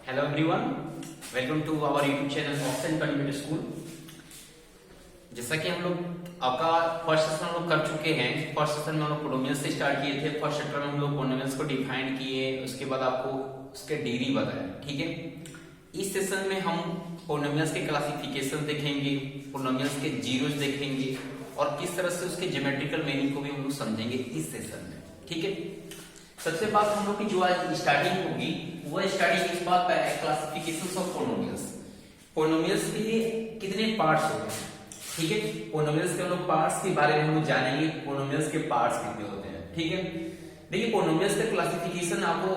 Hello everyone, welcome to our YouTube channel option computer school. जैसा कि हम लोग आपका फर्स्ट सेशन हम लोग कर चुके हैं। फर्स्ट सेशन में हम लोग पोलिनोमियल्स से स्टार्ट किए थे। फर्स्ट चैप्टर में हम लोग पोलिनोमियल्स को डिफाइन किए, उसके बाद आपको उसके डिग्री बताया, ठीक है। इस सेशन में हम पोलिनोमियल्स के क्लासिफिकेशन देखेंगे, पोलिनोमियल्स के जीरोस देखेंगे और किस तरह से उसके ज्योमेट्रिकल मीनिंग को भी हम लोग समझेंगे इस सेशन में, ठीक है। सबसे बात हम लोग की जो आज स्टार्टिंग होगी वो स्टार्टिंग इस बात पर है, क्लासिफिकेशन ऑफ पोलिनोमियल्स। पोलिनोमियल्स के कितने पार्ट्स होते हैं, ठीक है। पोलिनोमियल्स के हम लोग पार्ट्स के बारे में हम लोग जानेंगे, पोलिनोमियल्स के पार्ट्स कितने होते हैं, ठीक है। देखिए, पोलिनोमियल्स का क्लासिफिकेशन आपको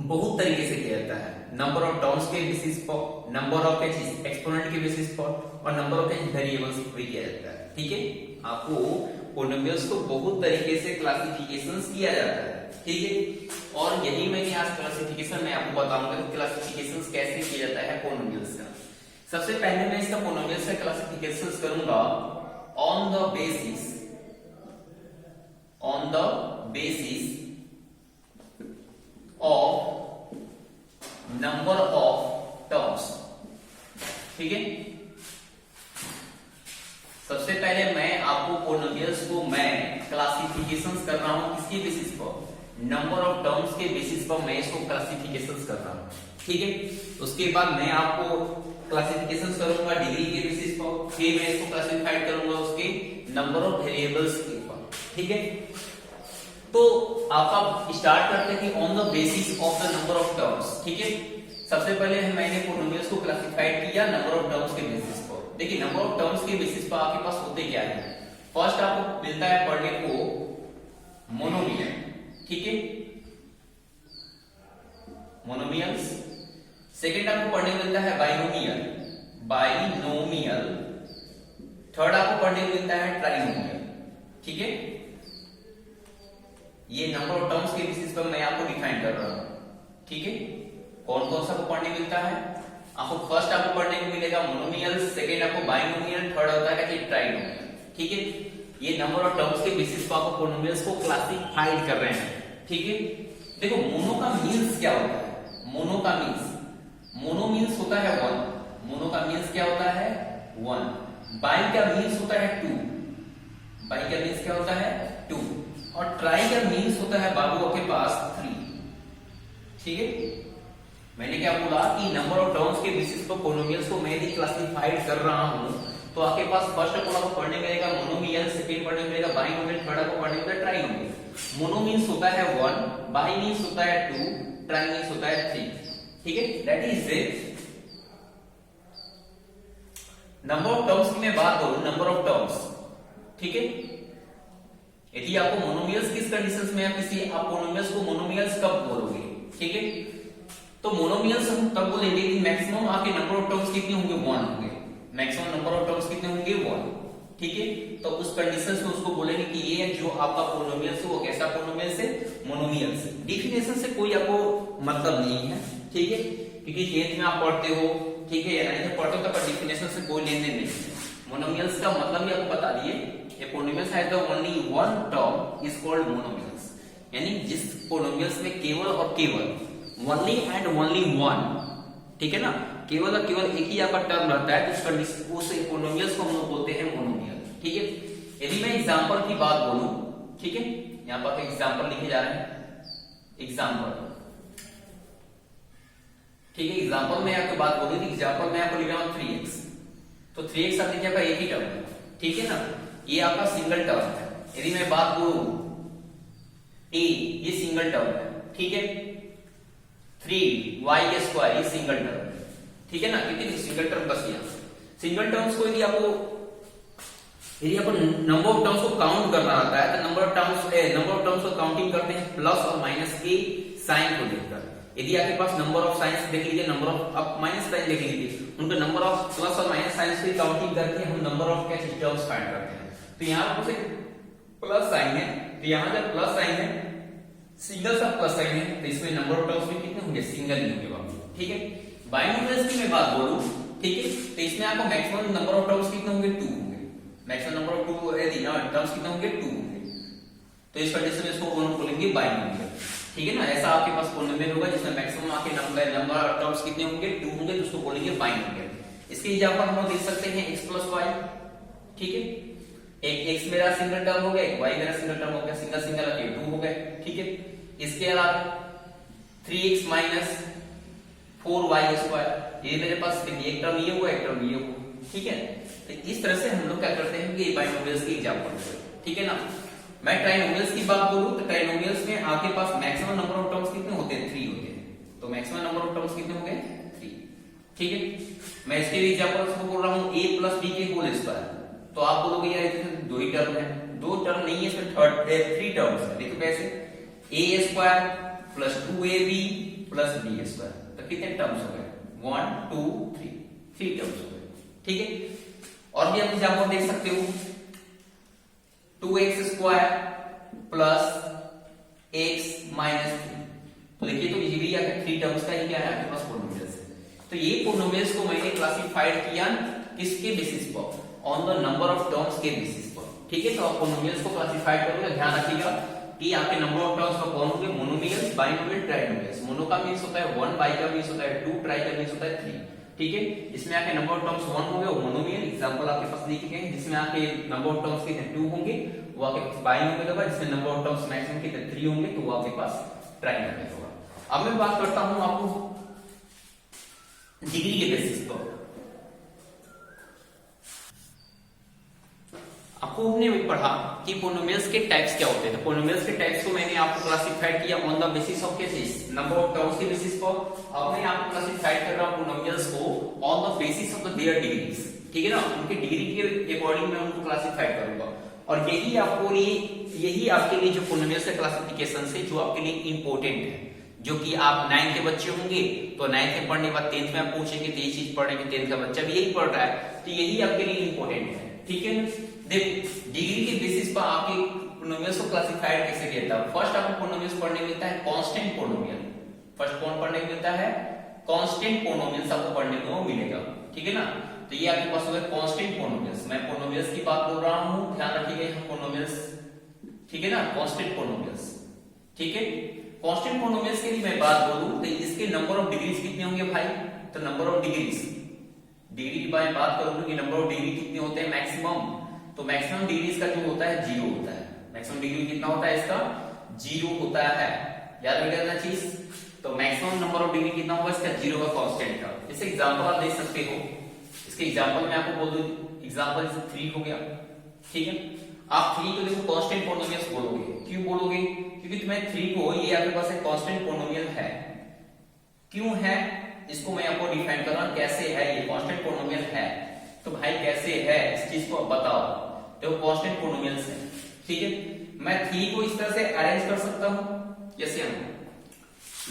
बहुत तरीके से किया जाता है। नंबर ऑफ टर्म्स के बेसिस पर, नंबर ऑफ एक्सपोनेंट के बेसिस पर और नंबर ऑफ वेरिएबल्स पर किया जाता है, ठीक है। आपको पोलिनोमियल्स को बहुत तरीके से क्लासिफिकेशंस किया जाता है, ठीक है। और यही मैंने आज क्लासिफिकेशन में आपको बताऊंगा कि क्लासिफिकेशंस कैसे किया जाता है पोलिनोमियल्स का। सबसे पहले मैं इसका पोलिनोमियल्स का क्लासिफिकेशंस करूंगा on the basis of number of terms, ठीक है। सबसे पहले मैं आपको पोलिनोमियल्स को मैं क्लासिफिकेशंस कर रहा हूं, किसके बेसिस पर, नंबर ऑफ टर्म्स के बेसिस पर मैं इसको क्लासिफिकेशंस कर रहा हूं, ठीक है। उसके बाद मैं आपको क्लासिफिकेशंस करूंगा डिग्री के बेसिस पर, फिर मैं इसको क्लासिफाइड करूंगा उसके नंबर ऑफ वेरिएबल्स के ऊपर, ठीक है। तो आपका स्टार्ट करते हैं on the basis of the number of terms, ठीक है। सबसे पहले मैंने पोलिनोमियल्स को क्लासिफाइड किया नंबर ऑफ टर्म्स के बेसिस पर। देखिए, नंबर ऑफ टर्म्स के बेसिस पर आपके पास होते क्या है। फर्स्ट आपको मिलता है पढ़ने को मोनोमियल, ठीक है, मोनोमियल्स। सेकंड आपको पढ़ने को मिलता है बाइनोमियल। थर्ड आपको पढ़ने को मिलता है ट्राइनोमियल, ठीक है। ये नंबर ऑफ टर्म्स के बेसिस पर मैं आपको डिफाइन कर रहा हूं, ठीक है। कौन कौन सा को पढ़ने मिलता है आपको। फर्स्ट आपको पढ़ने को मिलेगा मोनोमियल, सेकंड आपको बाइनोमियल, थर्ड होता है कि ट्राइनोमियल, ठीक है। ये नंबर ऑफ टर्म्स के बेसिस पर आपको पोलिनोमियल्स को क्लासिफाइड कर रहे हैं, ठीक है। देखो, मोनो का मींस क्या होता है। मोनो का मींस होता है वन। मोनो का मींस क्या होता है, वन। बाई का मींस होता है टू। बाई का मींस क्या होता है, टू। और ट्राई का मींस होता है बाबू आपके पास थ्री, ठीक है। मैंने क्या बोला कि नंबर ऑफ टर्म्स के बेसिस पर पोलिनोमियल्स को मैं भी क्लासिफाइड कर रहा हूं। तो आपके पास फर्स्ट आपको पढ़ने मिलेगा मोनोमियल, सेकंड पढ़ने मिलेगा बाइनोमियल, थर्ड आपको पढ़ने मिलेगा ट्राइनोमियल। मोनो मींस होता है वन, बाई मींस होता है टू, ट्राई मींस होता है थ्री, ठीक है। That is it. Number of terms की मैं बात करूं, नंबर ऑफ टर्म्स, ठीक है। यदि आपको मोनोमियल्स किस कंडीशंस में आप मोनोमियल्स को मोनोमियल्स कब बोलोगे, ठीक है। तो मोनोमियल्स हम तब बोलेंगे कि मैक्सिमम आपके नंबर ऑफ टर्म्स कितने होंगे, वन होंगे। मैक्सिमम नंबर ऑफ टर्म्स कितने होंगे, वन, ठीक है। तो उस कंडीशंस में उसको बोलेंगे कि ये जो आपका पोलिनोमियल्स है वो कैसा पोलिनोमियल्स है, मोनोमियल्स। डेफिनेशन से कोई आपको मतलब नहीं है, ठीक है, क्योंकि 10th में आप पढ़ते हो, ठीक है, या 9th में पढ़ते हो, तब डेफिनेशन से कोई लेन देन नहीं है। मोनोमियल्स का मतलब ही आपको बता दिए, ये पोलिनोमियल्स है तो only one term is called monomials. यानी जिस पोलिनोमियल्स में केवल और केवल ओनली एंड ओनली वन, ठीक है ना, केवल और केवल एक ही आपका टर्म रहता है, तो उस पोलिनोमियल्स को हम लोग बोलते हैं मोनोमियल, ठीक है। यदि मैं एग्जांपल की बात बोलूं, ठीक है, यहां पर एग्जांपल लिखे जा रहे हैं, एग्जांपल, ठीक है। एग्जांपल में आपको बात बोलूं, एग्जांपल में आपको लिख रहा हूं 3x। तो 3x आप देखिए आपका एक ही टर्म है, ठीक है ना, ये आपका सिंगल टर्म है। यदि मैं बात करूं a, ये सिंगल टर्म है, ठीक है। 3y² ये सिंगल टर्म है, ठीक है ना, कितनी सिंगल टर्म बस यहाँ सिंगल टर्म्स को यदि आपको नंबर ऑफ टर्म्स को काउंट करना आता है तो नंबर ऑफ टर्म्स को काउंटिंग करते हैं प्लस और माइनस के साइन को लेकर। यदि आपके पास नंबर ऑफ साइंस देख लीजिए, नंबर ऑफ आप माइनस साइन देख लीजिए, उनका नंबर ऑफ प्लस और माइनस साइंस की काउंटिंग करके हम नंबर ऑफ कैसे टर्म्स फाइंड करते हैं। तो यहाँ पर प्लस साइन है, तो यहाँ जब प्लस साइन है, सिंगल सा प्लस साइन है, तो इसमें नंबर ऑफ टर्म्स भी कितने होंगे, सिंगल ही होंगे बाबू, ठीक है। बाइनोमियल्स की मैं बात बोलूं, ठीक है, तो इसमें आपको मैक्सिमम नंबर ऑफ टर्म्स कितने होंगे, 2 होंगे। मैक्सिमम नंबर ऑफ टर्म्स कितने होंगे, 2 होंगे। तो इस कंडीशन में इसको बोलेंगे बाइनोमियल। ठीक है ना, ऐसा आपके पास पोलिनोमियल होगा जिसमें मैक्सिमम आपके नंबर ऑफ टर्म्स कितने होंगे, 2 होंगे, तो उसको बोलेंगे बाइनोमियल। इसके एग्जांपल हम लोग देख सकते हैं x प्लस वाई, ठीक है, एक x मेरा सिंगल टर्म हो गया, एक y मेरा सिंगल टर्म हो गया, सिंगल सिंगल आके 2 हो गए, ठीक है। इसके अलावा 3x माइनस 4y स्क्वायर, ये मेरे पास एक टर्म ये हुआ, एक टर्म ये हुआ, ठीक है। तो इस तरह से हम लोग क्या करते हैं कि बाइनोमियल्स की एग्जांपल, ठीक है ना। मैं ट्राइनोमियल्स की बात बोलूं तो ट्राइनोमियल्स में आपके पास मैक्सिमम नंबर ऑफ टर्म्स कितने होते हैं, 3 होते हैं। तो मैक्सिमम नंबर ऑफ टर्म्स कितने हो गए, 3, ठीक है। मैं इसके लिए एग्जांपल से बोल रहा हूं a प्लस b के होल स्क्वायर, तो आप बोलोगे यार इसमें 2 ही टर्म है, 2 टर्म नहीं है, इसमें 3 टर्म्स है। देखो कैसे, a square plus 2ab plus b square, तो कितने टर्म्स हो गए, 1 2 3 टर्म्स हो गए, ठीक है। और भी आप एग्जांपल देख सकते हो, 2x square plus x minus 3, तो देखिए तो ये भी क्या है, 3 टर्म्स का ही क्या है आपके पास पोलिनोमियल्स है। तो ये पोलिनोमियल्स को मैंने क्लासिफाइड किया किसके बेसिस पर, on the number of terms के बेसिस पर, ठीक है। तो आप पोलिनोमियल्स को क्लासिफाइड करोगे, ध्यान रखिएगा कि आपके नंबर ऑफ टर्म्स का कौन होंगे, मोनोमियल्स, बाइनोमियल, ट्राइनोमियल्स। मोनो का मींस होता है 1, बाइ का मींस होता है 2, ट्राई का मींस होता है 3, ठीक है। इसमें आपके नंबर ऑफ टर्म्स 1 होंगे वो मोनोमियल, एग्जांपल आपके पास लिखे गए हैं। जिसमें आपके नंबर ऑफ टर्म्स कितने 2 होंगे वो आपके पास बाइनोमियल होगा, जिसमें नंबर ऑफ टर्म्स मैक्सिमम कितने 3 होंगे तो वो आपके पास ट्राइनोमियल होगा। अब मैं बात करता हूं आपको डिग्री के बेसिस पर। आपको हमने पढ़ा कि पोलिनोमियल्स के टाइप्स क्या होते हैं। तो पोलिनोमियल्स के टाइप्स को मैंने आपको क्लासिफाइड किया on the basis of cases, number of terms के बेसिस पर। अब मैं आपको क्लासिफाइड कर रहा हूं पोलिनोमियल्स को on the basis of their degrees, ठीक है ना। उनके डिग्री के अकॉर्डिंग मैं उनको क्लासिफाइड करूंगा, और यही आपके लिए जो पोलिनोमियल्स का क्लासिफिकेशन है जो आपके लिए इंपॉर्टेंट है, जो कि आप 9th के बच्चे होंगे तो 9th में पढ़ने के बाद 10th में आप पूछेंगे तो ये चीज पढ़ेंगे, 10th का बच्चा भी यही पढ़ रहा है, तो यही आपके लिए इंपॉर्टेंट है, ठीक है। देखो डिग्री के बेसिस पर आपके पोलिनोमियल्स को क्लासिफाइड कैसे किया जाता है। फर्स्ट आपको पोलिनोमियल्स पढ़ने को मिलता है कांस्टेंट पोलिनोमियल, फर्स्ट कौन पढ़ने को मिलता है, कांस्टेंट पोलिनोमियल्स आपको पढ़ने को मिलेगा, ठीक है ना। तो ये आपके पास होगा कांस्टेंट पोलिनोमियल्स। मैं पोलिनोमियल्स की बात बोल रहा हूं, ध्यान रखिएगा यहाँ पोलिनोमियल्स, ठीक है ना, कांस्टेंट पोलिनोमियल्स, ठीक है। कांस्टेंट पोलिनोमियल्स के लिए मैं बात बोलूं तो इसके नंबर ऑफ डिग्रीज कितने होंगे भाई, तो नंबर ऑफ डिग्रीज, डिग्री की बात करूं कि नंबर ऑफ डिग्री कितने होते हैं मैक्सिमम, तो मैक्सिमम डिग्री इसका जो होता है 0 होता है। मैक्सिमम डिग्री कितना होता है इसका, 0 होता है, याद रखिएगा चीज। तो मैक्सिमम नंबर ऑफ डिग्री कितना होगा इसका, 0 का कांस्टेंट का। जैसे एग्जांपल आप देख सकते हो, इसके एग्जांपल में आपको बोल दूं, एग्जांपल 3 हो गया, ठीक है। आप 3 को देखो कांस्टेंट पोलिनोमियल्स बोलोगे, क्यों बोलोगे, क्योंकि तुम्हें 3 को ये आपके पास एक कांस्टेंट पोलिनोमियल है। क्यों है इसको मैं आपको डिफाइन कर रहा हूं, कैसे है ये कांस्टेंट पोलिनोमियल है, तो भाई कैसे है इस चीज को बताओ। देखो कांस्टेंट पोलिनोमियल्स है, ठीक है। मैं 3 को इस तरह से अरेंज कर सकता हूं, जैसे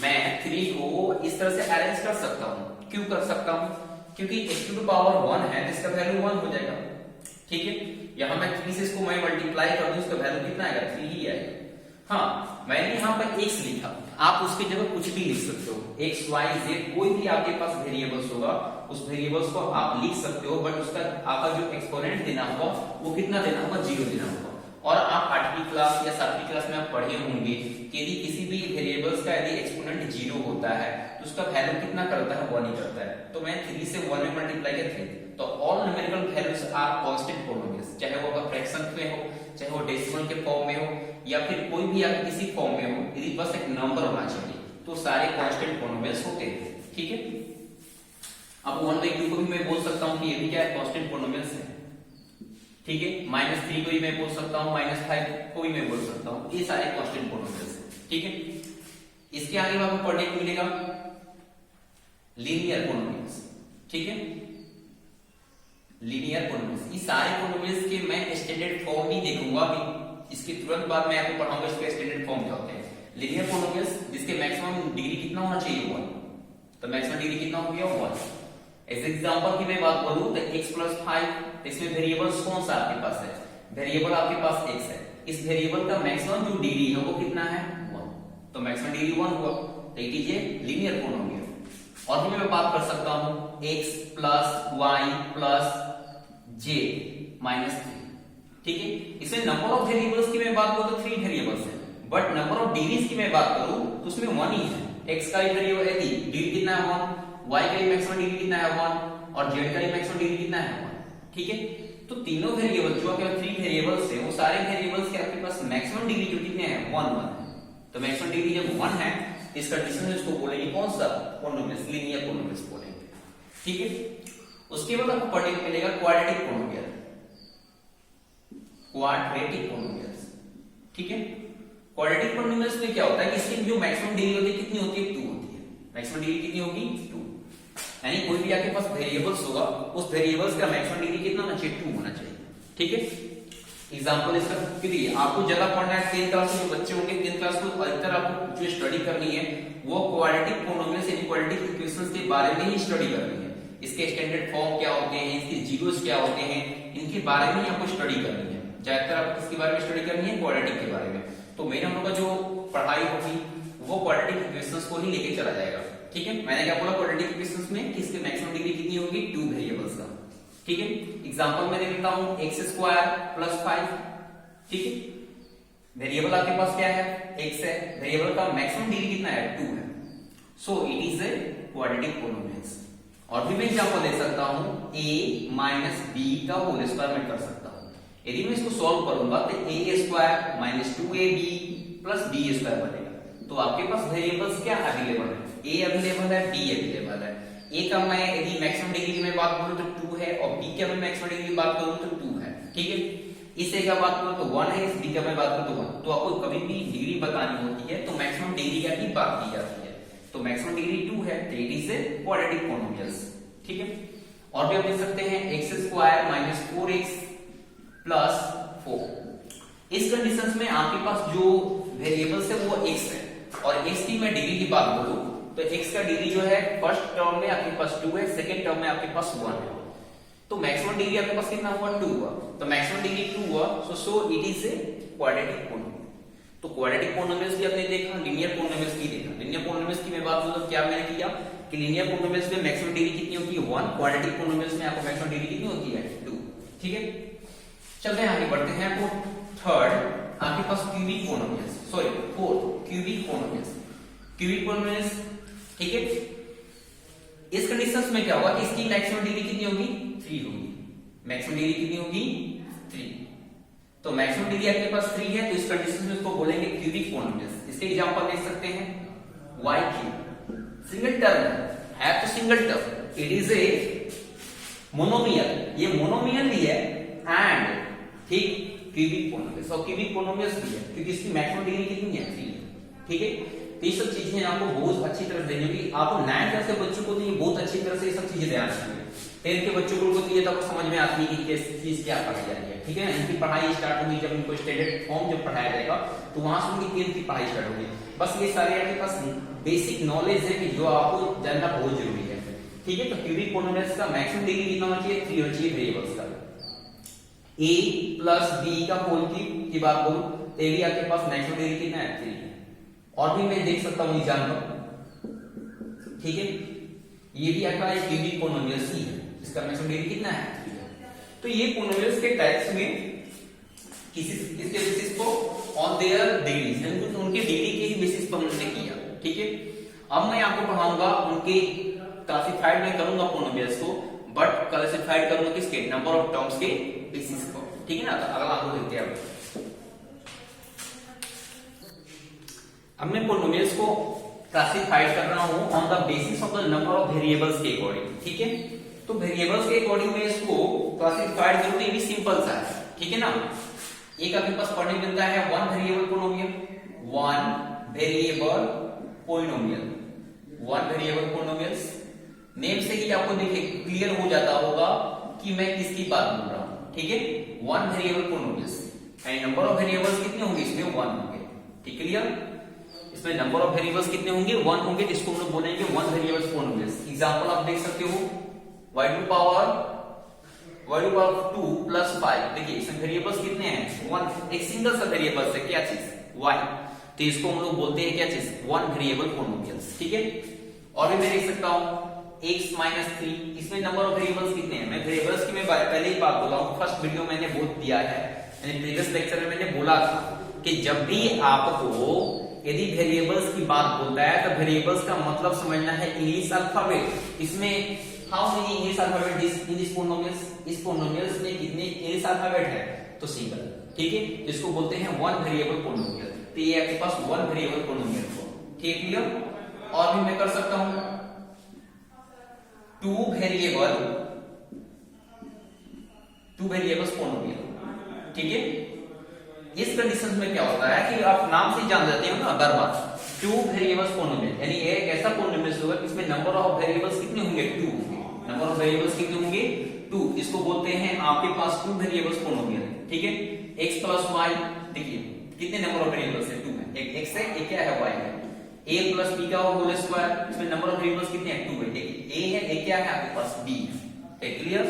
मैं 3 को इस तरह से अरेंज कर सकता हूं। क्यों कर सकता हूं, क्योंकि x टू द पावर 1 है तो इसका वैल्यू 1 हो जाएगा, ठीक है। यहां मैं 3 से इसको मैं मल्टीप्लाई कर दूं, इसका वैल्यू कितना आएगा, 3 ही आएगा। हाँ, मैंने यहां पर x लिखा, आप उसकी जगह कुछ भी लिख सकते हो, x y z कोई भी आपके पास वेरिएबल्स होगा, उस वेरिएबल्स को आप लिख सकते हो, बट उसका आपका जो एक्सपोनेंट देना होगा वो कितना देना होगा, 0 देना होगा। और आप 8वीं क्लास या 7वीं क्लास में आप पढ़े होंगे कि यदि किसी भी वेरिएबल्स का यदि एक्सपोनेंट 0 होता है तो उसका वैल्यू कितना करता है, 1 ही करता है। तो मैं 3 से 1 में मल्टीप्लाई किया 3, तो all numerical values are constant polynomials, चाहे वो आपका फ्रैक्शन में हो, चाहे वो डेसिमल के फॉर्म में हो, या फिर कोई भी आप किसी फॉर्म में हो, यदि बस एक नंबर होना चाहिए तो सारे कांस्टेंट पोलिनोमियल्स होते हैं, ठीक है। अब 1/2 को भी मैं बोल सकता हूं कि ये भी क्या है, कांस्टेंट पोलिनोमियल्स है, ठीक है। -3 को भी मैं बोल सकता हूं, -5 को भी मैं बोल सकता हूं, ये सारे कांस्टेंट पोलिनोमियल्स हैं, ठीक है। इसके आगे आपको पढ़ने को मिलेगा लीनियर पोलिनोमियल्स, ठीक है। लीनियर पोलिनोमियल्स, ये सारे पोलिनोमियल्स के मैं स्टैंडर्ड फॉर्म भी देखूंगा अभी, इसके तुरंत बाद मैं आपको पढ़ाऊंगा इसके स्टैंडर्ड फॉर्म क्या होते हैं। लीनियर पोलिनोमियल्स जिसके मैक्सिमम डिग्री कितना होना चाहिए, 1, तो मैक्सिमम डिग्री कितना हो गया, 1। एज एग्जांपल की मैं बात करूं तो x + 5, इसमें वेरिएबल्स कौन सा आपके पास है, वेरिएबल आपके पास x है, इस वेरिएबल का मैक्सिमम जो डिग्री है वो कितना है, 1, तो मैक्सिमम डिग्री 1 हुआ, तो ये कीजिए लीनियर पोलिनोमियल। और भी मैं बात कर सकता हूं x + y + j - 3, ठीक है। इसमें नंबर ऑफ वेरिएबल्स की मैं बात करूं तो 3 वेरिएबल्स हैं, बट नंबर ऑफ डिग्रीज की मैं बात करूं तो उसमें 1 ही है। x का वेरिएबल है डिग्री कितना है 1, y का मैक्सिमम डिग्री कितना है 1 और z का मैक्सिमम डिग्री कितना है 1। ठीक है, तो तीनों वेरिएबल जो आपके 3 वेरिएबल्स है वो सारे वेरिएबल्स के आपके पास मैक्सिमम डिग्री जो कितने हैं 1 1 है। तो मैक्सिमम डिग्री जब 1 है इस कंडीशन में इसको बोलेंगे कौन सा पॉलिनोमियल्स, लीनियर पॉलिनोमियल्स बोलेंगे। ठीक है, उसके बाद आपको पढ़ने को मिलेगा क्वाड्रेटिक पॉलिनोमियल, क्वाड्रेटिक पॉलिनोमियल्स। ठीक है, क्वाड्रेटिक पॉलिनोमियल्स में क्या होता है कि इसकी जो मैक्सिमम डिग्री होती है कितनी होती है 2 होती है। मैक्सिमम डिग्री कितनी होगी 2, यानी कोई भी आपके पास वेरिएबल्स होगा उस वेरिएबल्स का मैक्सिमम डिग्री कितना होना चाहिए 2 होना चाहिए। ठीक है, एग्जांपल इसका देखिए, आपको ज्यादा पढ़ना है 10th क्लास के जो बच्चे होंगे 10th क्लास को अधिकतर आपको जो स्टडी करनी है वो क्वाड्रेटिक पॉलिनोमियल्स यानी क्वाड्रेटिक इक्वेशंस के बारे में ही स्टडी करनी है। इसके स्टैंडर्ड फॉर्म क्या होते हैं, इसके जीरोस क्या होते हैं, इनके बारे में आपको स्टडी करनी है। ज्यादातर आपको किसके बारे में स्टडी करनी है, क्वाड्रेटिक के बारे में। तो मेन हम लोग का जो पढ़ाई होगी वो क्वाड्रेटिक इक्वेशंस को ही लेके चला जाएगा। ठीक है, मैंने क्या बोला क्वाड्रेटिक इक्वेशंस में किसके मैक्सिमम डिग्री कितनी होगी 2 वेरिएबल्स का। ठीक है, एग्जांपल मैं देता हूं x² + 5। ठीक है, वेरिएबल आपके पास क्या है x है, वेरिएबल का मैक्सिमम डिग्री कितना है 2 है। सो it is a quadratic polynomials. और भी मैं एग्जांपल दे सकता हूं a - b का होल स्क्वायर मैं कर सकता हूं। यदि मैं इसको सॉल्व करूंगा तो a² - 2ab + b² बनेगा। तो आपके पास वेरिएबल्स क्या अवेलेबल है, a अवेलेबल है, b अवेलेबल है। a का मैं यदि मैक्सिमम डिग्री की मैं बात करूं तो 2 है और b का मैं मैक्सिमम डिग्री की बात करूं तो 2 है। ठीक है, इस a का बात करूं तो 1 है, इस b का मैं बात करूं तो 1। तो आपको कभी भी डिग्री बतानी होती है तो मैक्सिमम डिग्री का ही बात की जाती है। तो मैक्सिमम डिग्री 2 है तो it is a quadratic polynomials. ठीक है, और भी आप देख सकते हैं x² - 4x + 4। इस कंडीशंस में आपके पास जो वेरिएबल्स है वो x है और x की मैं डिग्री की बात करूं तो x का डिग्री जो है फर्स्ट टर्म में आपके पास 2 है, सेकंड टर्म में आपके पास 1 है। तो मैक्सिमम डिग्री आपके पास कितना हुआ 2 हुआ। तो मैक्सिमम डिग्री 2 हुआ, सो it is a quadratic polynomial. तो क्वाड्रेटिक पॉलिनोमियल्स भी आपने देखा, लीनियर पॉलिनोमियल्स भी देखा। लीनियर पॉलिनोमियल्स की मैं बात करूं तो क्या मैंने किया कि लीनियर पॉलिनोमियल्स में मैक्सिमम डिग्री कितनी होती है 1, क्वाड्रेटिक पॉलिनोमियल्स में आपको मैक्सिमम डिग्री कितनी होती है 2। ठीक है, चलते हैं आगे बढ़ते हैं। तो थर्ड आपके पास cubic polynomials, sorry fourth cubic polynomials. Cubic polynomials, ठीक है, इस कंडीशंस में क्या होगा कि इसकी मैक्सिमम डिग्री कितनी होगी 3 होगी। मैक्सिमम डिग्री कितनी होगी 3। तो मैक्सिमम डिग्री आपके पास 3 है तो इस कंडीशन में इसको बोलेंगे क्यूबिक पॉलिनोमियल्स। इसके एग्जांपल देख सकते हैं y3 सिंगल टर्म है तो single term, it is a monomial, ये मोनोमियल भी है एंड ठीक क्यूबिक पॉलिनोमियल्स और क्यूबिक पॉलिनोमियल्स भी है क्योंकि इसकी मैक्सिमम डिग्री कितनी है 3 है। ठीक है, तो ये सब चीजें आपको बहुत अच्छी तरह देनी होगी। आपको 9th क्लास के बच्चों को तो ये बहुत अच्छी तरह से ये सब चीजें ध्यान रखनी है। 10th के बच्चों को तो ये तो समझ में आती है कि किस चीज क्या पढ़ाई जा रही है। ठीक है, इनकी पढ़ाई स्टार्ट होगी जब इनको स्टैंडर्ड फॉर्म जब पढ़ाया जाएगा तो वहां से उनकी 10th की पढ़ाई स्टार्ट होगी। बस ये सारे आपके पास बेसिक नॉलेज है कि जो आपको जानना बहुत जरूरी है। ठीक है, तो क्यूबिक पॉलिनोमियल्स का मैक्सिमम डिग्री कितना होना चाहिए 3 होना चाहिए वेरिएबल्स का। a + b का होल की बात करूं तो ये भी आपके पास मैक्सिमम डिग्री कितना है 3 है। और भी मैं देख सकता हूं एग्जांपल। ठीक है, ये भी आपका एक क्यूबिक पॉलिनोमियल्स ही है, इसका मैक्सिमम डिग्री कितना है 3 है। तो ये पॉलिनोमियल्स के टाइप्स में किसी इसके बेसिस को ऑन देयर डिग्रीज, यानी उनके डिग्री के ही बेसिस पर हमने किया। ठीक है, अब मैं आपको पढ़ाऊंगा उनके क्लासिफाइड में करूंगा पॉलिनोमियल्स को, बट क्लासिफाइड करूंगा किसके नंबर ऑफ टर्म्स के बेसिस पर। ठीक है ना, तो अगला हम देखते हैं। अब मैं पॉलिनोमियल्स को क्लासिफाइड कर रहा हूं on the basis of the number of variables के अकॉर्डिंग। ठीक है, तो वेरिएबल्स के अकॉर्डिंग में इसको क्लासिफाइड करूं तो ये भी सिंपल सा है। ठीक है ना, एक आपके पास पढ़ने मिलता है 1 variable polynomial, 1 variable polynomial, 1 variable polynomials. Name से ही आपको देखिए क्लियर हो जाता होगा कि मैं किसकी बात बोल रहा हूं। ठीक है, 1 variable polynomials and number of variables कितने होंगे इसमें 1 होंगे। ठीक है, क्लियर, इसमें नंबर ऑफ वेरिएबल्स कितने होंगे 1 होंगे, जिसको हम लोग बोलेंगे 1 वेरिएबल्स पॉलिनोमियल्स। एग्जांपल आप देख सकते हो y टू पावर 2 + 5। देखिए इसमें वेरिएबल्स कितने हैं 1, एक सिंगल सा वेरिएबल है क्या चीज y, तो इसको हम लोग बोलते हैं क्या चीज 1 वेरिएबल पॉलिनोमियल्स। ठीक है, और भी मैं देख सकता हूं x - 3, इसमें नंबर ऑफ वेरिएबल्स कितने हैं। मैं वेरिएबल्स की मैं पहले ही बात बोला हूं, फर्स्ट वीडियो मैंने बोल दिया है, यानी प्रीवियस लेक्चर में मैंने बोला था कि जब भी आपको यदि वेरिएबल्स की बात बोलता है तो वेरिएबल्स का मतलब समझना है इंग्लिश अल्फाबेट। इसमें how many English alphabet in this polynomials, इस पोलिनोमियल्स में कितने इंग्लिश अल्फाबेट है, तो सिंगल, ठीक है। इसको बोलते हैं वन वेरिएबल पोलिनोमियल। तो ये आपके पास वन वेरिएबल पोलिनोमियल हो, ठीक, क्लियर। और भी मैं कर सकता हूं टू वेरिएबल्स पोलिनोमियल, ठीक है। इस कंडीशन में क्या होता है कि आप नाम से जान जाते हो ना, बार बार टू वेरिएबल्स पोलिनोमियल, यानी एक ऐसा पोलिनोमियल होगा इसमें नंबर ऑफ वेरिएबल्स कितने होंगे, टू होंगे। नंबर ऑफ वेरिएबल्स कितने होंगे, टू। इसको बोलते हैं आपके पास टू वेरिएबल्स पोलिनोमियल, ठीक है। x प्लस वाई, देखिए कितने नंबर ऑफ वेरिएबल्स है, टू है, एक x है, एक क्या है, y है। a प्लस b का होल स्क्वायर, इसमें नंबर ऑफ वेरिएबल्स कितने हैं, टू है। देखिए a है, एक क्या है आपके पास, b है, क्लियर।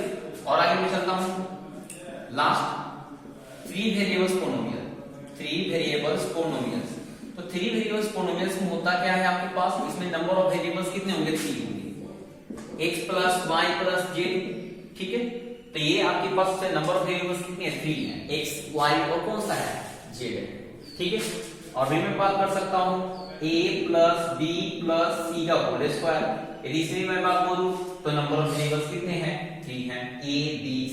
और आगे मैं चलता हूं, last three variables polynomial, three variables polynomials. तो थ्री वेरिएबल्स पोलिनोमियल्स में होता क्या है आपके पास, इसमें नंबर ऑफ वेरिएबल्स कितने होंगे, थ्री होंगे, x plus y plus z, ठीक है। तो ये आपके पास से नंबर ऑफ वेरिएबल्स कितने हैं, थ्री हैं, x y और कौन सा है, z है, ठीक है। और भी मैं बात कर सकता हूं a plus b plus c का होल स्क्वायर। यदि इसमें मैं बात बोलूं तो नंबर ऑफ वेरिएबल्स कितने हैं, थ्री हैं, a b c,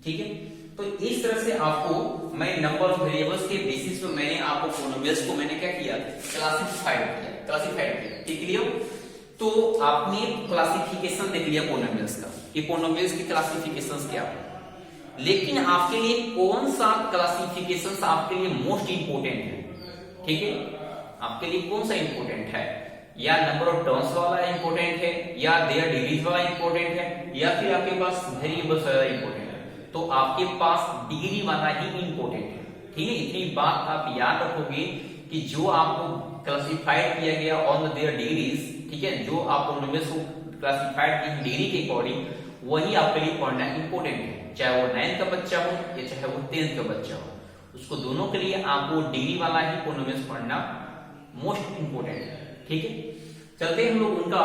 ठीक है। तो इस तरह से आपको मैं नंबर ऑफ वेरिएबल्स के बेसिस पे मैंने आपको पोलिनोमियल्स को मैंने क्या किया, क्लासिफाइड किया, ठीक है। तो आपने क्लासिफिकेशन देख लिया पोलिनोमियल्स का, कि पोलिनोमियल्स की क्लासिफिकेशंस क्या है। लेकिन आपके लिए कौन सा क्लासिफिकेशंस आपके लिए मोस्ट इंपोर्टेंट है, ठीक है। आपके लिए कौन सा इंपोर्टेंट है, या नंबर ऑफ टर्म्स वाला इंपोर्टेंट है, या देयर डिग्रीज वाला इंपोर्टेंट है, या फिर आपके पास वेरिएबल्स वाला इंपोर्टेंट है। तो आपके पास डिग्री वाला ही इंपोर्टेंट है, ठीक है। इतनी बात आप याद रखोगे कि जो आपको क्लासिफाइड किया गया ऑन देयर डिग्रीज, ठीक है, जो आप पोलिनोमियल्स को क्लासिफाइड की डिग्री के अकॉर्डिंग, वही आपके लिए पढ़ना इंपोर्टेंट है। चाहे वो 9th का बच्चा हो या चाहे वो 10th का बच्चा हो, उसको दोनों के लिए आपको डिग्री वाला ही पोलिनोमियल्स पढ़ना मोस्ट इंपोर्टेंट है, ठीक है। चलते हम लोग उनका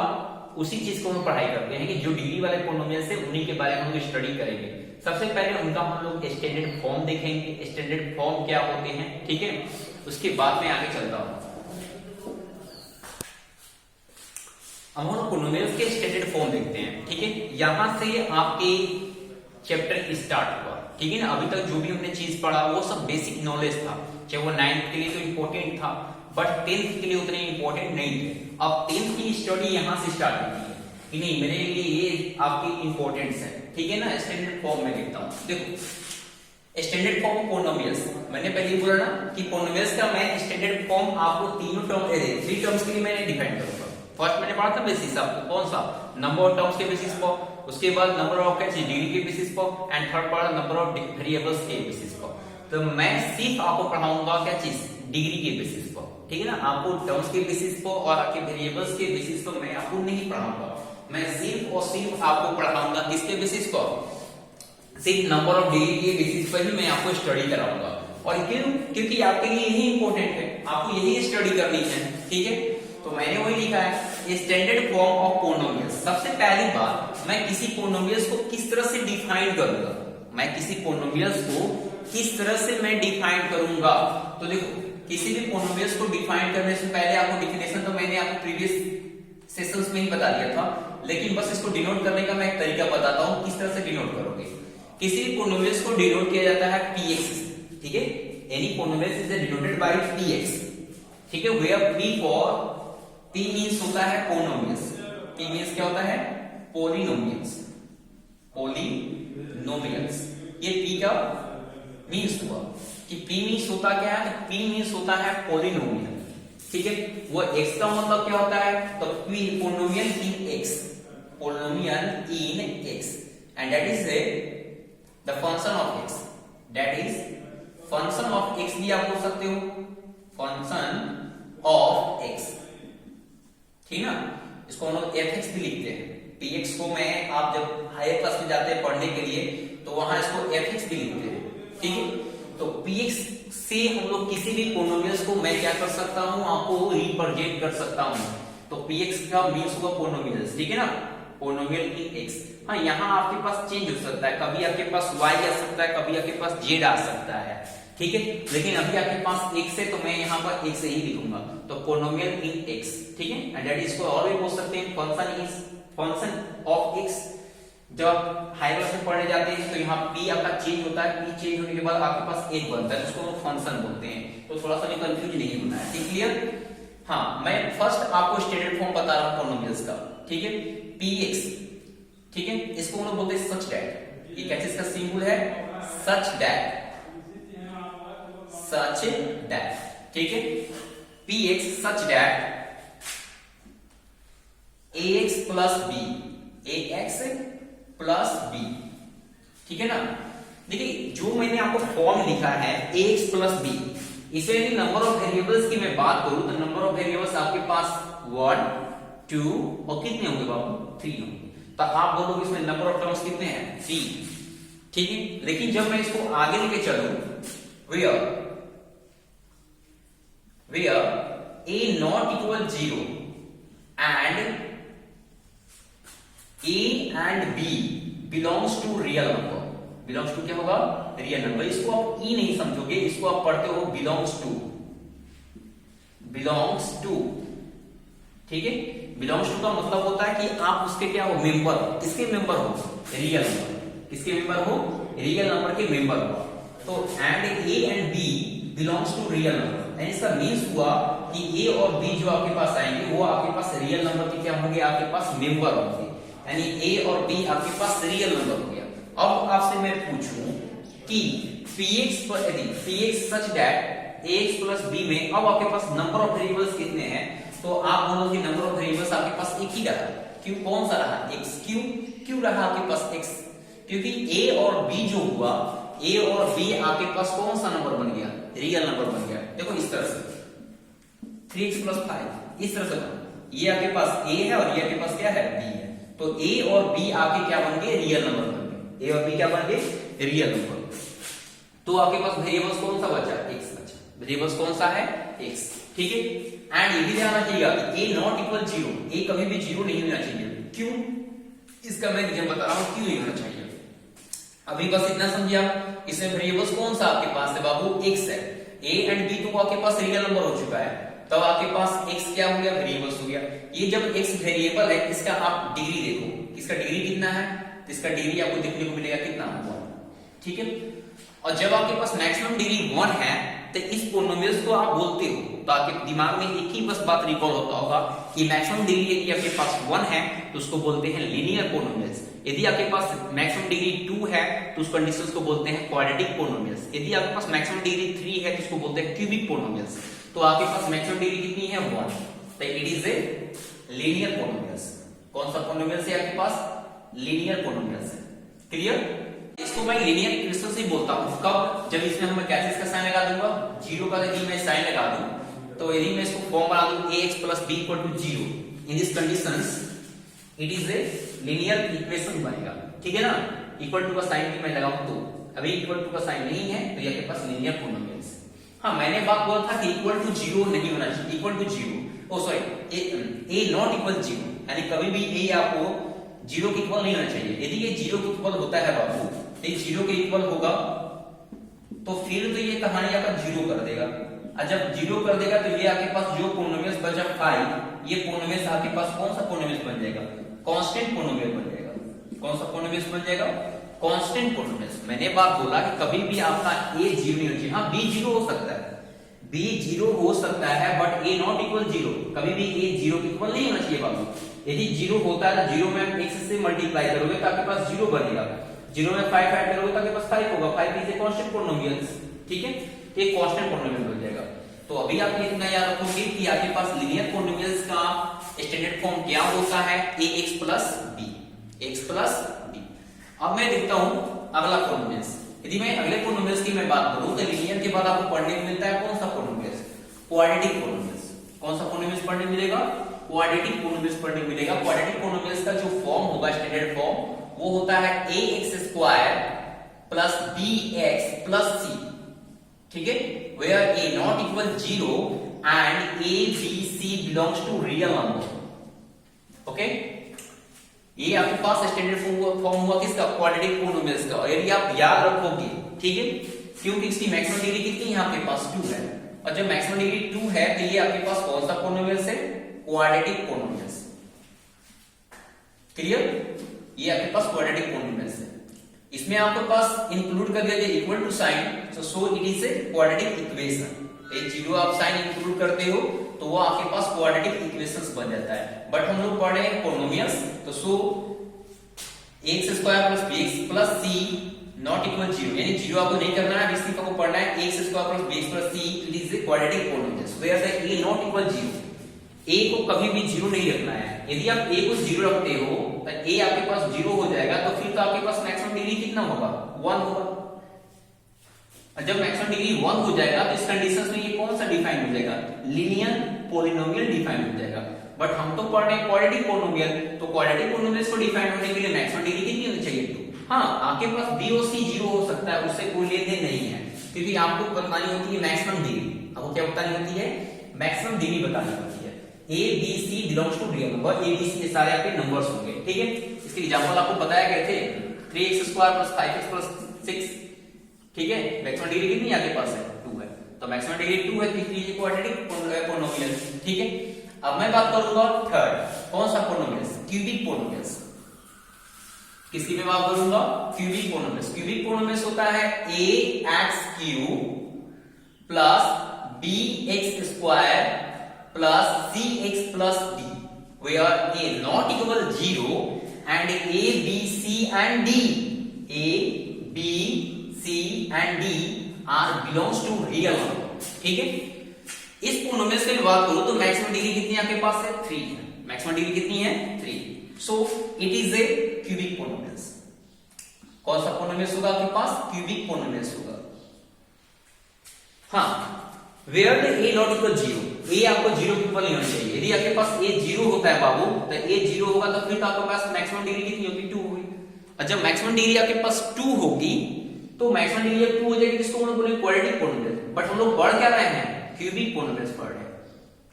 उसी चीज को हम पढ़ाई करते हैं कि जो डिग्री वाले पोलिनोमियल्स है उन्हीं के बारे में हम लोग स्टडी करेंगे। सबसे पहले उनका हम लोग स्टैंडर्ड फॉर्म देखेंगे, स्टैंडर्ड फॉर्म क्या होते हैं, ठीक है। उसके बाद में आगे चलता हूं। हम लोग पोलिनोमियल्स के स्टैंडर्ड फॉर्म देखते हैं, ठीक है। यहां से आपके चैप्टर स्टार्ट हुआ, ठीक है ना। अभी तक जो भी हमने चीज पढ़ा वो सब बेसिक नॉलेज था, चाहे वो 9th के लिए तो इंपॉर्टेंट था, बट 10th के लिए उतने इंपॉर्टेंट नहीं थे। अब 10th की स्टडी यहां से स्टार्ट होती है कि नहीं, मेरे लिए ये आपकी इंपॉर्टेंस है, ठीक है ना। स्टैंडर्ड फॉर्म में लिखता हूं, देखो स्टैंडर्ड फॉर्म ऑफ पोलिनोमियल्स। मैंने पहले ही बोला ना कि पोलिनोमियल्स का मैं स्टैंडर्ड फॉर्म आपको तीनों टर्म, थ्री टर्म्स के लिए मैंने डिफाइन करूंगा। फर्स्ट मैंने पढ़ा था बेसिस, आपको कौन सा, नंबर ऑफ टर्म्स के बेसिस पर, उसके बाद नंबर ऑफ डिग्री के बेसिस पर, एंड थर्ड पढ़ा नंबर ऑफ वेरिएबल्स के बेसिस पर। तो मैं सिर्फ आपको पढ़ाऊंगा क्या चीज, डिग्री के बेसिस पर, ठीक है ना। आपको टर्म्स के बेसिस पर और आपके वेरिएबल्स के बेसिस पर मैं आपको नहीं पढ़ाऊंगा। मैं सिर्फ और सिर्फ आपको पढ़ाऊंगा किसके बेसिस पर, सिर्फ नंबर ऑफ डिग्री के बेसिस पर ही मैं आपको स्टडी कराऊंगा। और क्यों, क्योंकि आपके लिए यही इंपॉर्टेंट है, आपको यही स्टडी करनी है, ठीक है। तो मैंने वही लिखा है स्टैंडर्ड फॉर्म ऑफ पोलिनोमियल्स। सबसे पहली बात, मैं किसी पोलिनोमियल्स को किस तरह से डिफाइन करूंगा, मैं किसी पोलिनोमियल्स को किस तरह से मैं डिफाइन करूंगा। तो देखो, किसी भी पोलिनोमियल्स को डिफाइन करने से पहले आपको डिफिनेशन तो मैंने आपको प्रीवियस सेशंस में ही बता दिया था, लेकिन बस इसको डिनोट करने का मैं एक तरीका बताता हूं किस तरह से डिनोट करोगे। किसी भी पोलिनोमियल्स को डिनोट किया जाता है px, ठीक है। Any polynomial is denoted by px, ठीक है। Where p for p means होता है पोलिनोमियल्स, p मींस क्या होता है, पोलिनोमियल्स, पोलिनोमियल्स। ये p का मींस हुआ कि p मींस होता क्या है, p मींस होता है पोलिनोमियल, ठीक है। वो x का मतलब क्या होता है, तो p polynomial in x, polynomial in x, and that is the function of x, that is function of x भी आप बोल सकते हो, फंक्शन ऑफ x, ठीक ना। इसको हम लोग fx भी लिखते हैं। px को मैं, आप जब हायर क्लास में जाते हैं पढ़ने के लिए तो वहां इसको fx भी लिखते हैं, ठीक है। तो px से हम लोग किसी भी पोलिनोमियल्स को मैं क्या कर सकता हूं, आपको रिप्रेजेंट कर सकता हूं। तो px का मींस होगा पोलिनोमियल्स, ठीक है ना, पोलिनोमियल इन x। हाँ, यहाँ आपके पास चेंज हो सकता है, कभी आपके पास y आ सकता है, कभी आपके पास z आ सकता है, ठीक है, लेकिन अभी आपके पास x है तो मैं यहाँ पर x से ही लिखूंगा, तो पोलिनोमियल इन x, ठीक है, एंड दैट इज को और भी बोल सकते हैं function is function of x। जब हायर क्लास में पढ़ने जाते हैं तो यहाँ p आपका चेंज होता है, p चेंज होने के बाद आपके पास एक बनता है, उसको हम फंक्शन बोलते हैं, तो थोड़ा सा भी कंफ्यूज नहीं होना है, ठीक क्लियर। हाँ, मैं फर्स्ट आपको स्टैंडर्ड फॉर्म बता रहा हूँ पोलिनोमियल्स का, ठीक है, px, ठीक है, इसको हम लोग बोलते हैं सच दैट, ये क्या चीज का सिंबल है, सच दैट, सच दैट, ठीक है, px such that ax plus b, ax plus b, ठीक है ना। देखिए जो मैंने आपको फॉर्म लिखा है ax प्लस b, इसे यदि नंबर ऑफ वेरिएबल्स की मैं बात करूं तो नंबर ऑफ वेरिएबल्स आपके पास 1 2 और कितने होंगे बाबू, 3 होंगे, तो आप बोलोगे इसमें नंबर ऑफ टर्म्स कितने हैं, 3, ठीक है। लेकिन जब मैं इसको आगे लेके चलूं, where a not equal 0 and a and b belongs to real number, belongs to क्या होगा, रियल नंबर, इसको आप ई नहीं समझोगे, इसको आप पढ़ते हो बिलोंग्स टू, बिलोंग्स टू, ठीक है। बिलोंग्स टू का मतलब होता है कि आप उसके क्या हो, मेंबर, किसके मेंबर हो, रियल नंबर, किसके मेंबर हो, रियल नंबर के मेंबर हो। तो and a and b belongs to real number, यानी इसका मीन्स हुआ कि ए और बी जो आपके पास आएंगे वो आपके पास रियल नंबर के क्या होंगे, आपके पास मेंबर होंगे, यानी ए और बी आपके पास रियल नंबर हो गया। अब आपसे मैं पूछूं कि px पर यदि px such that ax plus b में अब आपके पास नंबर ऑफ वेरिएबल्स कितने हैं, तो आप बोलोगे नंबर ऑफ वेरिएबल्स आपके पास एक ही रहा, क्यों, कौन सा रहा, x, क्यों रहा आपके पास x, क्योंकि a और b जो हुआ, a और b आपके पास कौन सा नंबर बन गया, रियल नंबर बन गया। देखो इस तरह से 3x प्लस 5 इस तरह से, ये आपके पास a है और ये आपके पास क्या है, b है, तो a और b आपके क्या बन गए, रियल नंबर बन गए, ए और बी क्या बन गए, रियल नंबर। तो आपके पास वेरिएबल्स कौन सा बचा, x बचा, वेरिएबल्स कौन सा है, x, ठीक है। एंड ये भी ध्यान रखिएगा कि a नॉट इक्वल 0, a कभी भी 0 नहीं होना चाहिए, क्यों, इसका मैं रीजन बता रहा हूं क्यों नहीं होना चाहिए। अभी बस इतना समझिए आप, इसमें वेरिएबल्स कौन सा आपके पास है बाबू, x है, a एंड b तो आपके पास रियल नंबर हो चुका है, तब आपके पास x क्या हो गया, वेरिएबल्स हो गया। ये जब x वेरिएबल है, इसका आप डिग्री देखो, इसका डिग्री कितना है, इसका डिग्री आपको देखने को मिलेगा कितना, 1, ठीक है। और जब आपके पास मैक्सिमम डिग्री 1 है तो इस पोलिनोमियल्स को आप बोलते हो, तो आपके दिमाग में एक ही बस बात रिकॉल होता होगा कि मैक्सिमम डिग्री यदि आपके पास 1 है तो उसको बोलते हैं लीनियर पोलिनोमियल्स, यदि आपके पास मैक्सिमम डिग्री 2 है तो उस कंडीशंस को बोलते हैं क्वाड्रेटिक पोलिनोमियल्स, यदि आपके पास मैक्सिमम डिग्री 3 है तो उसको बोलते हैं क्यूबिक पोलिनोमियल्स। तो आपके पास मैक्सिमम डिग्री कितनी है, 1, तो it is a linear polynomials. कौन सा पोलिनोमियल्स है आपके पास, लीनियर पोलिनोमियल्स है, क्लियर। इसको मैं लीनियर इक्वेशन से बोलता हूं, कब, जब इसमें हम क्या चीज का साइन लगा दूंगा, 0 का यदि मैं साइन लगा दूं, तो यदि मैं इसको फॉर्म बना दूं ax plus b equal to 0, in this conditions it is a linear equation बनेगा, ठीक है ना। इक्वल टू का साइन भी मैं लगाऊं तो, अभी इक्वल टू का साइन नहीं है तो ये आपके पास लीनियर पोलिनोमियल्स। हाँ, मैंने बात बोला था कि इक्वल टू 0 नहीं होना चाहिए, equal to 0, oh sorry a not equal 0, यानी कभी भी a आपको 0 के इक्वल नहीं होना चाहिए। यदि ये 0 के इक्वल होता है बाबू, ये 0 के इक्वल होगा तो फिर तो ये कहानी आपका 0 कर देगा, और जब 0 कर देगा तो ये आपके पास जो पोलिनोमियल्स बचा 5, ये पोलिनोमियल्स आपके पास कौन सा पोलिनोमियल्स बन जाएगा, कांस्टेंट पोलिनोमियल बन जाएगा। कौन सा पोलिनोमियल्स बन जाएगा, कांस्टेंट पोलिनोमियल्स। मैंने बात बोला कि कभी भी आपका a 0 नहीं होना चाहिए, हाँ b 0 हो सकता है, b 0 हो सकता है, बट a नॉट इक्वल 0, कभी भी a 0 के इक्वल नहीं होना चाहिए बाबू। यदि 0 होता है तो 0 में x से मल्टीप्लाई करोगे तो आपके पास 0 बनेगा, 0 में 5 ऐड करोगे तो आपके पास 5 होगा, 5 इज ए कांस्टेंट पोलिनोमियल्स, ठीक है, एक कांस्टेंट पोलिनोमियल बन जाएगा। तो अभी आप इतना याद रखोगे कि आपके पास लीनियर पोलिनोमियल्स का स्टैंडर्ड फॉर्म क्या होता है, ax plus b, x plus b। अब मैं देखता हूं अगला पोलिनोमियल्स। यदि मैं अगले पोलिनोमियल्स की मैं बात करूं तो लीनियर के बाद आपको पढ़ने को मिलता है कौन सा पोलिनोमियल्स, क्वाड्रेटिक पोलिनोमियल्स। कौन सा पोलिनोमियल्स पढ़ने मिलेगा, क्वाड्रेटिक पोलिनोमियल्स पढ़ने मिलेगा। क्वाड्रेटिक पोलिनोमियल्स का जो फॉर्म होगा स्टैंडर्ड फॉर्म वो होता है ax² plus bx plus c, ठीक है, where a not equal 0 and a b c belongs to real number, okay. ये आपके पास स्टैंडर्ड फॉर्म हुआ किसका, क्वाड्रेटिक पोलिनोमियल्स का। और यदि आप याद रखोगे, ठीक है, क्योंकि इसकी मैक्सिमम डिग्री कितनी है आपके पास 2 है, और जब मैक्सिमम डिग्री 2 है तो ये आपके पास कौन सा पॉलिनोमियल्स है, क्वाड्रेटिक पॉलिनोमियल्स। क्लियर, ये आपके पास क्वाड्रेटिक पॉलिनोमियल्स है। इसमें आपके पास इंक्लूड कर दिया जाए equal to sign, so it is a quadratic equation. एक जीरो आप साइन इंक्लूड करते हो तो वो आपके पास क्वाड्रेटिक इक्वेशंस बन जाता है। बट हम लोग पढ़ रहे हैं पॉलिनोमियल्स, तो सो x² plus bx plus c not equal 0, यानी जीरो आपको नहीं करना है, सिर्फ आपको पढ़ना है x² plus bx plus c it is a quadratic polynomial where the a not equal 0। a को कभी भी जीरो नहीं रखना है। यदि आप a को जीरो रखते हो तो a आपके पास जीरो हो जाएगा, तो फिर तो आपके पास मैक्सिमम डिग्री कितना होगा, 1 होगा। जब मैक्सिमम डिग्री 1 हो जाएगा तो इस कंडीशंस में ये कौन सा डिफाइन हो जाएगा, लीनियर पॉलिनोमियल डिफाइन हो जाएगा। बट हम तो पढ़ रहे हैं क्वाड्रेटिक पॉलिनोमियल, तो क्वाड्रेटिक पॉलिनोमियल्स को डिफाइन होने के लिए मैक्सिमम डिग्री कितनी होनी चाहिए, 2। हाँ, आपके पास b और c जीरो हो सकता है, उससे कोई लेन देन नहीं है, क्योंकि आपको बतानी होती है मैक्सिमम डिग्री। आपको क्या बतानी होती है, मैक्सिमम डिग्री बतानी होती है। a b c belongs to real number, a b c ये सारे आपके नंबर्स होंगे, ठीक है। इसके एग्जांपल आपको बताया गए थे 3x² + 5x + 6, ठीक है। मैक्सिमम डिग्री कितनी आपके पास है, 2 है, तो मैक्सिमम डिग्री 2 है, तो ये क्वाड्रेटिक पॉलिनोमियल, ठीक है। अब मैं बात करूंगा थर्ड, कौन सा पॉलिनोमियल्स, क्यूबिक पॉलिनोमियल्स। किसकी मैं बात करूंगा, क्यूबिक पॉलिनोमियल्स। क्यूबिक पॉलिनोमियल्स होता है ax³ plus bx² plus cx plus d, where a not equal 0 and a b c and d, a b c and d are belongs to real number, ठीक है। इस polynomials की बात करो तो maximum degree कितनी आपके पास है, 3 है। मैक्सिमम डिग्री कितनी है, 3। सो it is a cubic polynomials. कौन सा पॉलिनोमियल्स होगा आपके पास, क्यूबिक पॉलिनोमियल्स होगा। हाँ, where the a not equal 0, a आपको 0 के इक्वल नहीं होना चाहिए। यदि आपके पास a 0 होता है बाबू, तो a 0 होगा तो फिर आपके पास मैक्सिमम डिग्री कितनी होगी, 2 होगी। और जब मैक्सिमम डिग्री आपके पास 2 होगी तो मैक्सिमम डिग्री 2 हो जाएगी, जिसको हम लोग बोलेंगे क्वाड्रेटिक पॉलिनोमियल। बट हम लोग पढ़ क्या रहे हैं, क्यूबिक पॉलिनोमियल्स पढ़ रहे हैं,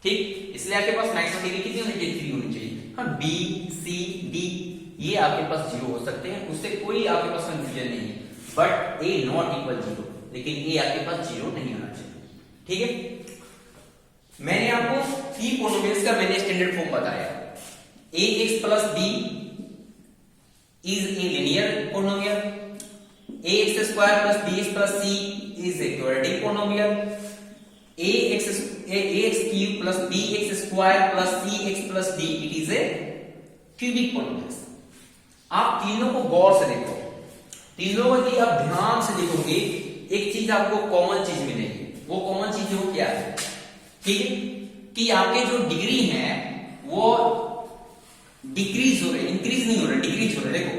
ठीक। इसलिए आपके पास मैक्सिमम डिग्री कितनी होनी चाहिए, 3 होनी चाहिए। हाँ, b c d ये आपके पास 0 हो सकते हैं, उससे कोई आपके पास कंफ्यूजन नहीं है। बट a नॉट इक्वल 0, लेकिन a आपके पास 0 नहीं होना चाहिए, ठीक है। मैंने आपको 3 पॉलिनोमियल्स का मैंने स्टैंडर्ड फॉर्म बताया। ax plus b is a linear polynomial, ax² plus bx plus c is a quadratic polynomial, ax³ plus bx² plus cx plus d it is a cubic polynomial. आप तीनों को गौर से देखो, तीनों को यदि आप ध्यान से देखोगे, एक चीज आपको कॉमन चीज मिलेगी। वो कॉमन चीज वो क्या है, ठीक है, कि आपके जो डिग्री है वो डिक्रीज हो रहे, इंक्रीज नहीं हो रहे, डिक्रीज हो रहे। देखो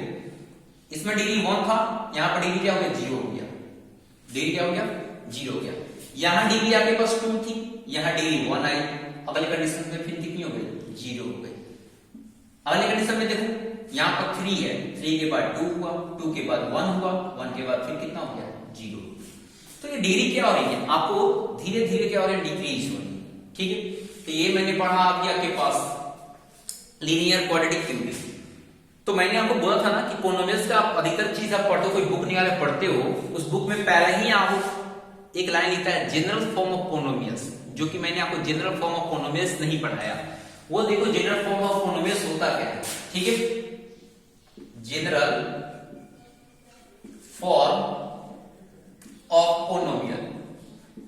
इसमें डिग्री 1 था, यहां पर डिग्री क्या हो गया, 0 हो गया। डिग्री क्या हो गया, 0 हो गया। यहां डिग्री आपके पास 2 थी, यहां डिग्री 1 आई, अगले कंडीशन में फिर कितनी हो गई, 0 हो गई। अगले कंडीशन में देखो यहां पर 3 है, 3 के बाद 2 हुआ, 2 के बाद 1 हुआ, 1 के बाद फिर कितना हो गया, 0। तो ये डिग्री क्या हो रही है, आपको धीरे धीरे क्या हो रही है, डिक्रीज हो रही है, ठीक है। तो ये मैंने पढ़ा आपके पास लीनियर क्वाड्रेटिक क्यूबिक। तो मैंने आपको बोला था ना कि पॉलिनोमियल्स का आप अधिकतर चीज आप पढ़ते हो, कोई बुक निकाले पढ़ते हो, उस बुक में पहले ही आपको एक लाइन लिखा है जनरल फॉर्म ऑफ पॉलिनोमियल्स, जो कि मैंने आपको जनरल फॉर्म ऑफ पॉलिनोमियल्स नहीं पढ़ाया। वो देखो जनरल फॉर्म ऑफ पॉलिनोमियल्स होता क्या है, ठीक है। General form of polynomial,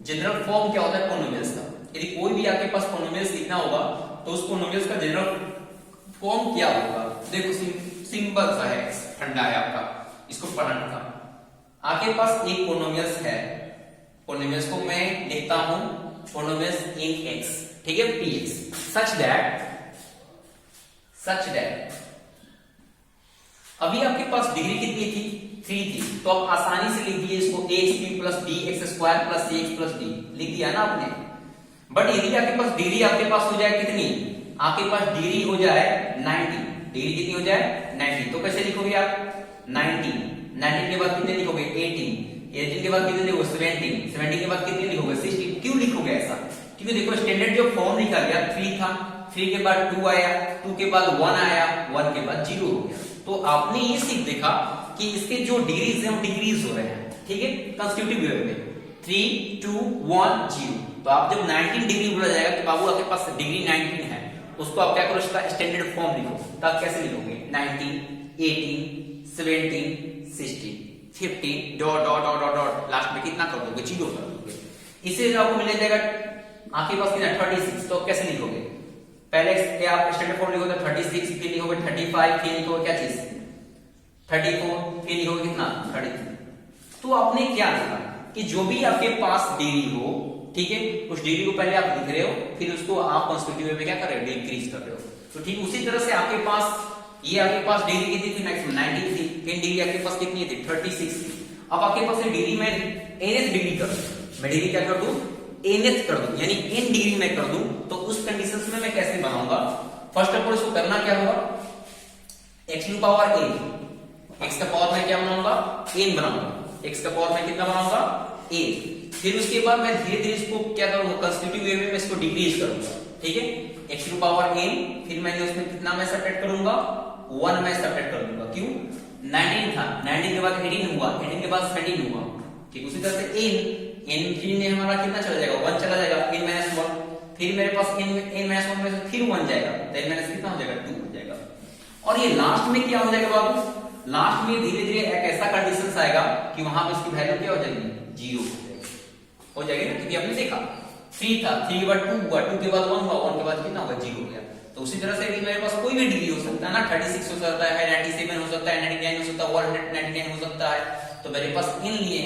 general form क्या होता है पॉलिनोमियल्स का। यदि कोई भी आपके पास पॉलिनोमियल्स लिखना होगा तो उस पॉलिनोमियल्स का जनरल फॉर्म क्या होगा, देखो सिंपल सा है, ठंडा है आपका, इसको पढ़ना था। आपके पास एक पॉलिनोमियल्स है, पॉलिनोमियल्स को मैं लिखता हूं पॉलिनोमियल्स इन x, ठीक है, px, such that अभी आपके पास डिग्री कितनी थी, 3 थी, तो आप आसानी से लिख दिए इसको ax³ plus bx² plus cx plus d लिख दिया ना आपने। बट यदि आपके पास डिग्री आपके पास हो जाए कितनी, आपके पास डिग्री हो जाए 90, डिग्री कितनी हो जाए 90, तो कैसे लिखोगे आप 90, 19 के बाद कितने लिखोगे 18, 18 के बाद कितने लिखोगे 17, 17 के बाद कितने लिखोगे 16। क्यों लिखोगे ऐसा, क्योंकि देखो स्टैंडर्ड जो फॉर्म लिखा गया 3 था, 3 के बाद 2 आया, 2 के बाद 1 आया, 1 के बाद 0 हो गया। तो आपने ये सीख देखा कि इसके जो डिग्रीज हैं वो डिक्रीज हो रहे हैं, ठीक है, कंसेक्यूटिव वे में 3 2 1 0। तो आप जब 19 डिग्री बोला जाएगा तो बाबू आपके पास डिग्री 19 है, उसको आप क्या करो, इसका स्टैंडर्ड फॉर्म लिखो। तो आप कैसे लिखोगे, 19 18 17 16 15 dot dot dot dot dot, last में कितना कर दोगे, 0 कर दोगे। इसे आपको मिल जाएगा आपके पास कितना 36। तो कैसे लिखोगे, पहले आप स्टैंडर्ड फॉर्म लिखोगे 36, फिर लिखोगे 35, फिर लिखोगे क्या चीज 34, फिर लिखोगे कितना 33। तो आपने क्या लिखा कि जो भी आपके पास डिग्री हो, ठीक है, उस डिग्री को पहले आप लिख रहे हो, फिर उसको आप कंसेक्यूटिव वे में क्या कर रहे हो, डिक्रीज कर रहे हो। तो ठीक उसी तरह से आपके पास ये आपके पास डिग्री कितनी थी, मैक्सिमम 90 थी, फिर डिग्री आपके पास कितनी थी 36 थी। अब आपके पास डिग्री में nth डिग्री कर दूं, मैं डिग्री क्या कर दूं, nth कर दूं, यानी n डिग्री में कर दूं। तो उस कंडीशंस में मैं कैसे बनाऊंगा, फर्स्ट ऑफ ऑल इसको करना क्या होगा, x to power a, x का पावर मैं क्या बनाऊंगा, n बनाऊंगा, x का पावर मैं कितना बनाऊंगा a। फिर उसके बाद मैं धीरे धीरे इसको क्या करूंगा, कंसेक्यूटिव वे में मैं इसको डिक्रीज करूंगा, ठीक है, x टू पावर n। फिर मैंने उसमें कितना मैं सब्ट्रैक्ट करूंगा, 1 मैं सब्ट्रैक्ट कर दूंगा, क्यों 19 था, 19 के बाद 18 हुआ, 18 के बाद 17 हुआ, ठीक। उसी तरह से n में हमारा कितना चला जाएगा, 1 चला जाएगा, n माइनस 1, फिर मेरे पास n माइनस 1 में से फिर 1 जाएगा, तो n माइनस कितना हो जाएगा 2 हो जाएगा। और ये लास्ट में क्या हो जाएगा बाबू, लास्ट में धीरे धीरे एक ऐसा कंडीशन आएगा कि वहां पे उसकी वैल्यू क्या हो जाएगी, 0 हो जाएगी ना, क्योंकि आपने देखा 3 था, 3 के बाद 2 हुआ, 2 के बाद 1 हुआ, 1 के बाद कितना होगा 0 हो गया। तो उसी तरह से भी मेरे पास कोई भी डिग्री हो सकता है ना, 36 हो सकता है, 97 हो सकता है, 99 हो सकता है, 199 हो सकता है। तो मेरे पास इन लिए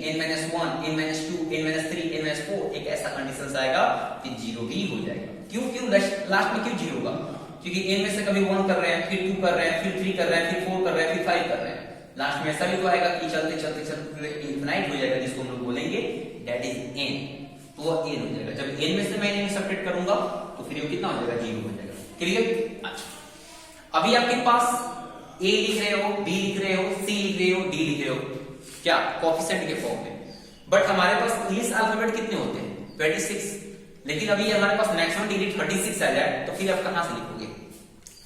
n minus 1, n minus 2, n minus 3, n minus 4 एक ऐसा कंडीशन आएगा कि 0 ही हो जाएगा। क्यों क्यों लास्ट में क्यों 0 होगा, क्योंकि n में से कभी 1 कर रहे हैं, फिर 2 कर रहे हैं, फिर 3 कर रहे हैं, फिर 4 कर रहे हैं, फिर 5 कर रहे हैं, लास्ट में ऐसा भी तो आएगा कि चलते चलते चलते इनफिनाइट हो जाएगा, जिसको हम लोग बोलेंगे दैट इज n। तो वो n हो जाएगा। जब n में से मैं n सब्ट्रैक्ट करूंगा तो फिर ये कितना हो जाएगा, 0 हो जाएगा। क्लियर। अच्छा, अभी आपके पास a लिख रहे हो, b लिख रहे हो, c लिख रहे हो, d लिख रहे हो, क्या कोएफिशिएंट के फॉर्म में। बट हमारे पास इंग्लिश अल्फाबेट कितने होते हैं, 26। लेकिन अभी हमारे पास मैक्सिमम डिग्री 36 आ जाए तो फिर आप कहां से लिखोगे,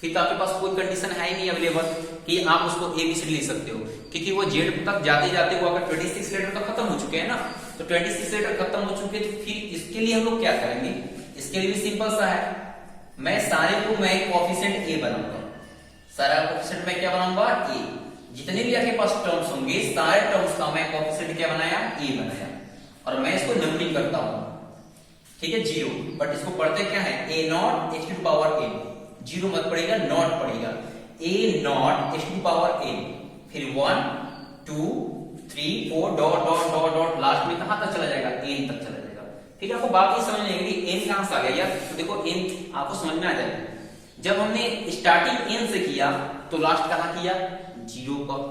फिर तो आपके पास कोई कंडीशन है ही नहीं अवेलेबल कि आप उसको ABCD लिख सकते हो, क्योंकि वो Z तक जाते जाते वो अगर 26 लेटर तो खत्म हो चुके हैं ना। तो 26 लेटर खत्म हो चुके तो फिर इसके लिए हम लोग क्या करेंगे, इसके लिए भी सिंपल सा है, मैं सारे को मैं कोएफिशिएंट A बनाऊंगा, सारा कोएफिशिएंट मैं क्या बनाऊंगा A। जितने भी आपके पास टर्म्स होंगे सारे टर्म्स का मैं कोएफिशिएंट क्या बनाया, A बनाया, और मैं इसको नंबरिंग करता हूं, ठीक है 0। बट इसको पढ़ते क्या है, a not h to power a, 0 मत पड़ेगा, नॉट पड़ेगा, a not h to power a, फिर 1 2 3 4 dot dot dot dot, last में कहां तक चला जाएगा, n तक चला जाएगा। ठीक है, आपको बात ये समझ में आएगी n कहां से आ गया यार। तो देखो n आपको समझ में आ जाएगा, जब हमने स्टार्टिंग n से किया तो लास्ट कहां किया, 0 पर।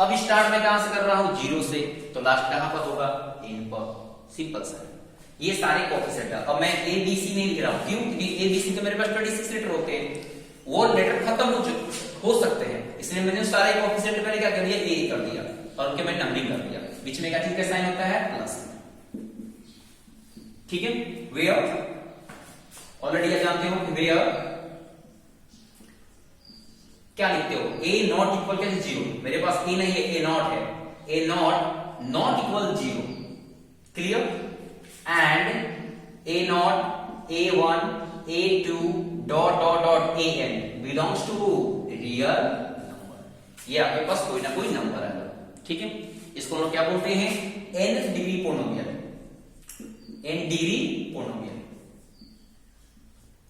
अब स्टार्ट में कहां से कर रहा हूं, 0 से, तो लास्ट कहां पर होगा, n पर। सिंपल सा है, ये सारे कोएफिशिएंट है। अब मैं ABC नहीं लिख रहा हूं, क्यों, क्योंकि ABC तो मेरे पास 26 लेटर होते हैं, वो लेटर खत्म हो सकते हैं, इसलिए मैंने सारे कोएफिशिएंट पहले क्या कर दिया, A कर दिया, और उनके मैं नंबरिंग कर दिया। बीच में क्या चीज का साइन होता है, प्लस। ठीक है, वेयर ऑलरेडी आप जानते हो, वेयर क्या लिखते हो, a नॉट इक्वल क्या, 0। मेरे पास a नहीं है, a नॉट है, a not not equal 0। Clear. And a not a1 a2 dot dot dot an belongs to real number. ये आपके पास कोई ना कोई नंबर है, ठीक है। इसको हम लोग क्या बोलते हैं, nth degree polynomial, n degree polynomial,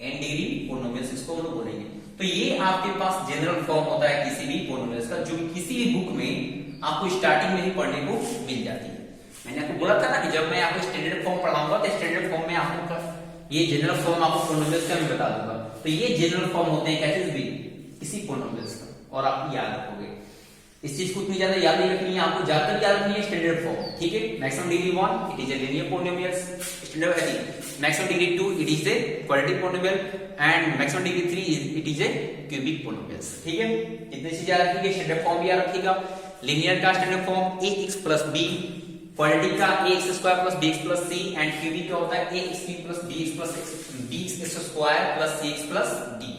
n degree polynomial इसको हम लोग बोलेंगे। तो ये आपके पास जनरल फॉर्म होता है किसी भी पोलिनोमियल का, जो किसी भी बुक में आपको स्टार्टिंग में ही पढ़ने को मिल जाती है। मैंने आपको बोला था ना कि जब मैं आपको स्टैंडर्ड फॉर्म पढ़ाऊंगा तो स्टैंडर्ड फॉर्म में आपको ये जनरल फॉर्म आपको पोलिनोमियल्स का मैं बता दूंगा। तो ये जनरल फॉर्म होते हैं क्या चीज भी, किसी पोलिनोमियल्स का, और आप याद रखोगे। इस चीज को इतनी ज्यादा याद नहीं रखनी है, आपको ज्यादातर याद रखनी है स्टैंडर्ड फॉर्म। ठीक है, maximum degree 1 it is a linear polynomials, standard है maximum degree 2 it is a quadratic polynomial, and maximum degree 3 it is a cubic polynomials. ठीक है, इतनी चीजें याद रखिएगा। स्टैंडर्ड फॉर्म भी याद रखिएगा। लीनियर का standard form ax plus b, quadratic का ax square plus bx plus c, and cubic का होता है ax3 plus bx plus bx square plus cx plus d।